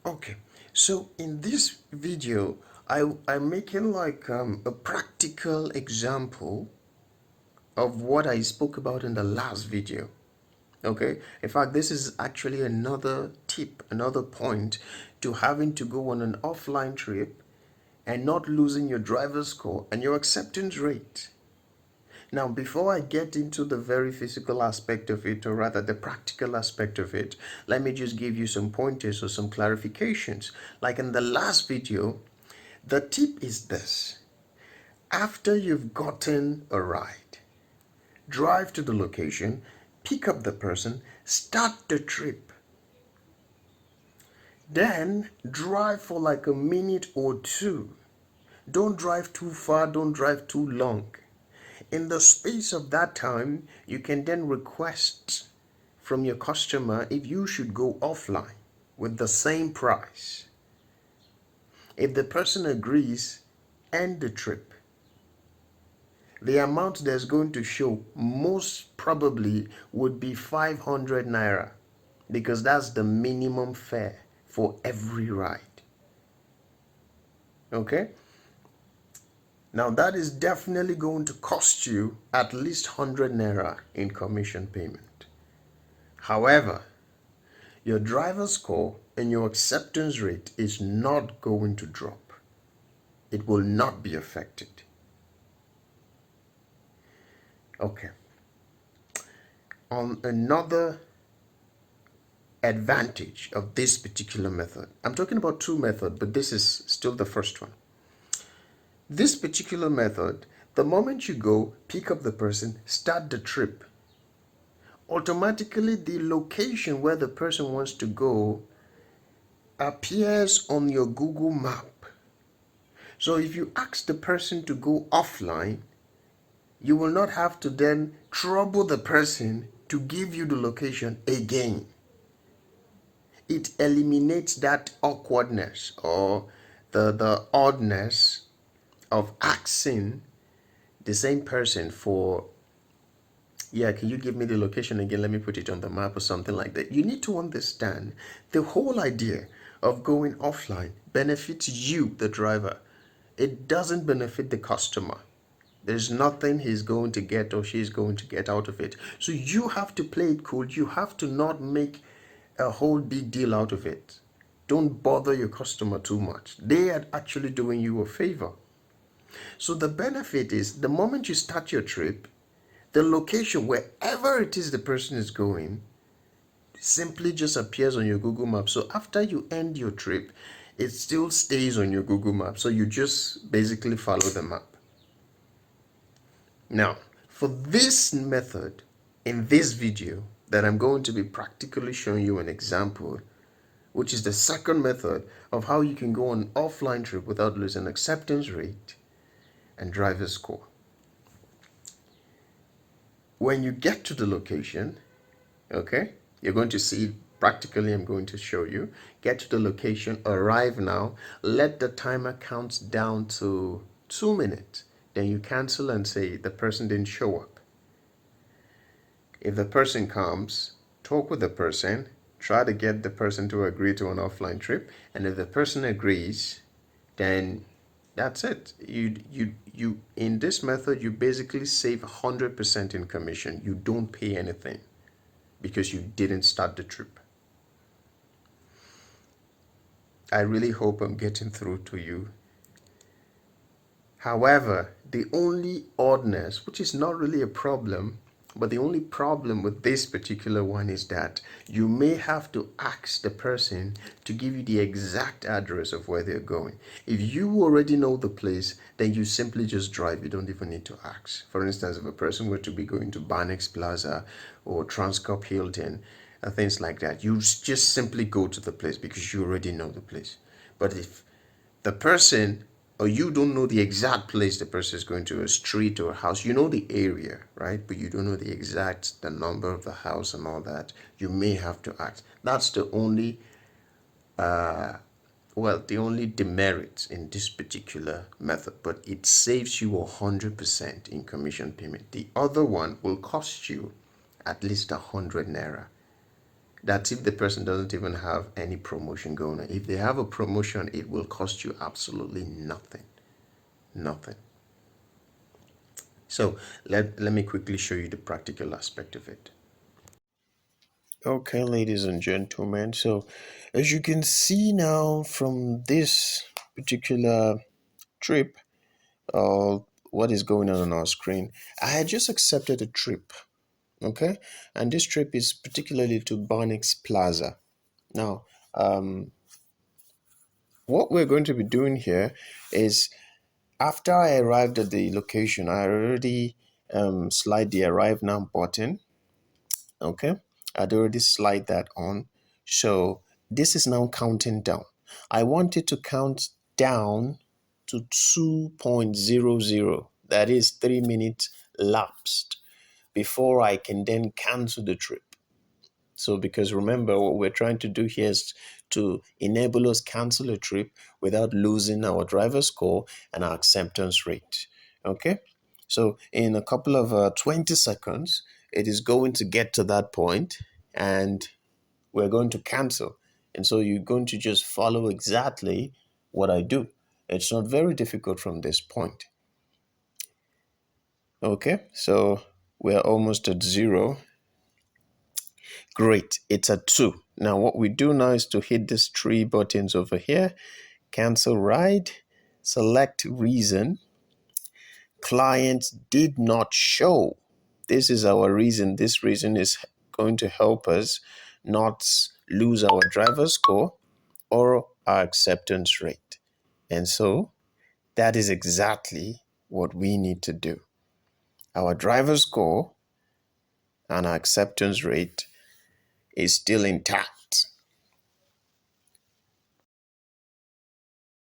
Okay, so in this video, I'm making like a practical example of what I spoke about in the last video. Okay, in fact, this is actually another tip, another point to having to go on an offline trip and not losing your driver's score and your acceptance rate. Now, before I get into the very physical aspect of it, or rather the practical aspect of it, let me just give you some pointers or some clarifications. Like in the last video, the tip is this. After you've gotten a ride, drive to the location, pick up the person, start the trip. Then drive for like a minute or two. Don't drive too far, don't drive too long. In the space of that time, you can then request from your customer if you should go offline with the same price. If the person agrees, end the trip. The amount that's going to show most probably would be 500 naira because that's the minimum fare for every ride. Okay? Now that is definitely going to cost you at least 100 naira in commission payment. However, your driver's score and your acceptance rate is not going to drop. It will not be affected. Okay. On another advantage of this particular method, I'm talking about two methods, but this is still the first one. This particular method, the moment you go, pick up the person, start the trip, automatically the location where the person wants to go appears on your Google map. So if you ask the person to go offline, you will not have to then trouble the person to give you the location again. It eliminates that awkwardness or the oddness of asking the same person for, yeah, can you give me the location again? Let me put it on the map or something like that. You need to understand the whole idea of going offline benefits you, the driver. It doesn't benefit the customer. There's nothing he's going to get or she's going to get out of it. So you have to play it cool. You have to not make a whole big deal out of it. Don't bother your customer too much. They are actually doing you a favor. So the benefit is the moment you start your trip, the location, wherever it is the person is going, simply just appears on your Google Map. So after you end your trip, it still stays on your Google Map. So you just basically follow the map. Now, for this method, in this video that I'm going to be practically showing you an example, which is the second method of how you can go on an offline trip without losing acceptance rate and driver score. When you get to the location, okay, you're going to see practically, I'm going to show you. Get to the location, arrive now, let the timer count down to 2 minutes. Then you cancel and say the person didn't show up. If the person comes, talk with the person, try to get the person to agree to an offline trip, and if the person agrees, then that's it. You in this method you basically save 100% in commission. You don't pay anything because you didn't start the trip. I really hope I'm getting through to you. However, the only oddness, which is not really a problem, but the only problem with this particular one is that you may have to ask the person to give you the exact address of where they're going. If you already know the place, then you simply just drive. You don't even need to ask. For instance, if a person were to be going to Barnex Plaza or Transcorp Hilton, things like that, you just simply go to the place because you already know the place. But if the person or you don't know the exact place the person is going to, a street or a house, you know the area, right? But you don't know the number of the house and all that, you may have to ask. That's the only the only demerit in this particular method, but it saves you 100% in commission payment. The other one will cost you at least 100 naira. That's if the person doesn't even have any promotion going on. If they have a promotion, it will cost you absolutely nothing. Nothing. So let me quickly show you the practical aspect of it. Okay, ladies and gentlemen. So as you can see now from this particular trip, what is going on our screen, I had just accepted a trip. Okay, and this trip is particularly to Barnex Plaza. Now, what we're going to be doing here is after I arrived at the location, I already slide the arrive now button. Okay, I'd already slide that on. So this is now counting down. I want it to count down to 2.00. That is 3 minutes lapsed before I can then cancel the trip. So, because remember, what we're trying to do here is to enable us cancel a trip without losing our driver score and our acceptance rate. Okay. So, in a couple of 20 seconds, it is going to get to that point and we're going to cancel. And so, you're going to just follow exactly what I do. It's not very difficult from this point. Okay. So, we're almost at 0. Great, it's at 2. Now what we do now is to hit these 3 buttons over here. Cancel ride, select reason. Clients did not show. This is our reason. This reason is going to help us not lose our driver score or our acceptance rate. And so that is exactly what we need to do. Our driver score and our acceptance rate is still intact.